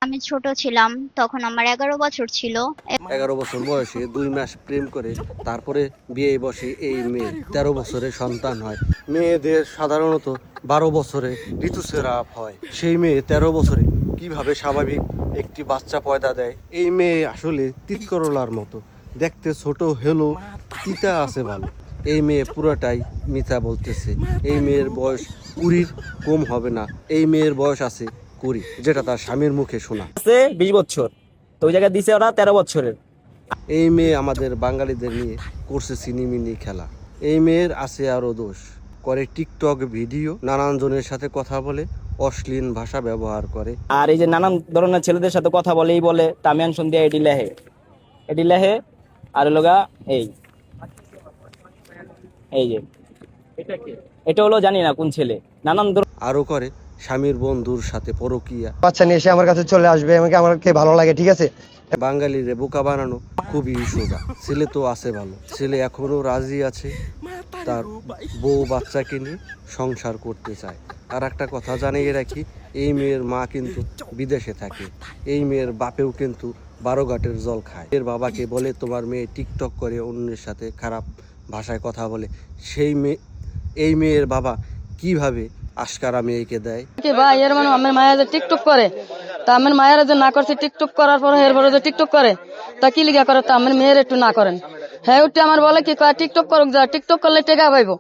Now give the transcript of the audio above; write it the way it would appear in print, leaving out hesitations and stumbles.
আমি ছোট ছিলাম, তখন আমার 11 বছর ছিল। 11 বছর বয়সে 2 মাস প্রেম করে তারপরে বিয়ে বসে এই মেয়ে, 13 বছরে সন্তান হয়। মেয়েদের সাধারণত 12 বছরে ঋতুস্রাব হয়। সেই মেয়ে 13 বছরে কিভাবে স্বাভাবিক একটি বাচ্চা পয়দা দেয়? এই মেয়ে আসলে তিতকরলার মতো দেখতে, ছোট হলেও তিতা আছে ভালো। এই মেয়ে পুরোটাই মিথ্যা বলতেছে। এই মেয়ের বয়স 20 কম হবে না। এই মেয়ের বয়স আছে 20, যেটা তার স্বামীর মুখে শোনা। আছে 20 বছর, তো ওই জায়গায় দিছে ওরা 13 বছরের। এই মেয়ে আমাদের বাঙালিদের নিয়ে করছে সিনিমিনি খেলা। এই মেয়ের আছে আরও দোষ, করে টিকটক ভিডিও, নানান জনের সাথে কথা বলে, অশ্লীল ভাষা ব্যবহার করে। আর এই যে নানান ধরনের ছেলেদের সাথে কথা বলে, এই বলে তামিয়ানসন দিয়ে এটি লেহে আর লগা এই যে এটা হলো জানি না কোন ছেলে, নানান আরও করে স্বামীর বন্ধুর সাথে পরকীয়া। বাচ্চা নিয়ে এসে আমার কাছে চলে আসবে, আমাকে ভালো লাগে, ঠিক আছে। বাঙালিরে বোকা বানানো খুবই সোজা। ছেলে তো আছে ভালো, ছেলে এখনো রাজি আছে, তার বউ বাচ্চাকে নিয়ে সংসার করতে চায়। আর একটা কথা জানিয়ে রাখি, এই মেয়ের মা কিন্তু বিদেশে থাকে। এই মেয়ের বাপেও কিন্তু 12 ঘাটের জল খায়। এর বাবাকে বলে তোমার মেয়ে টিকটক করে, অন্যের সাথে খারাপ ভাষায় কথা বলে। এই মেয়ের বাবা কিভাবে আশকারা মেয়েকে দেয়? কি ভাই, এর মানে আমার মায়ের যে টিকটক করে, তা আমার মায়ের যে না করছে টিকটক করার পরে এরপরে যে টিকটক করে, তা কি লিগা করে, তা আমার মেয়ের একটু না করেন। হ্যাঁ, উঠে আমার বলে কি কয় টিকটক করুক, যা টিকটক করলে টেকা পাইবো।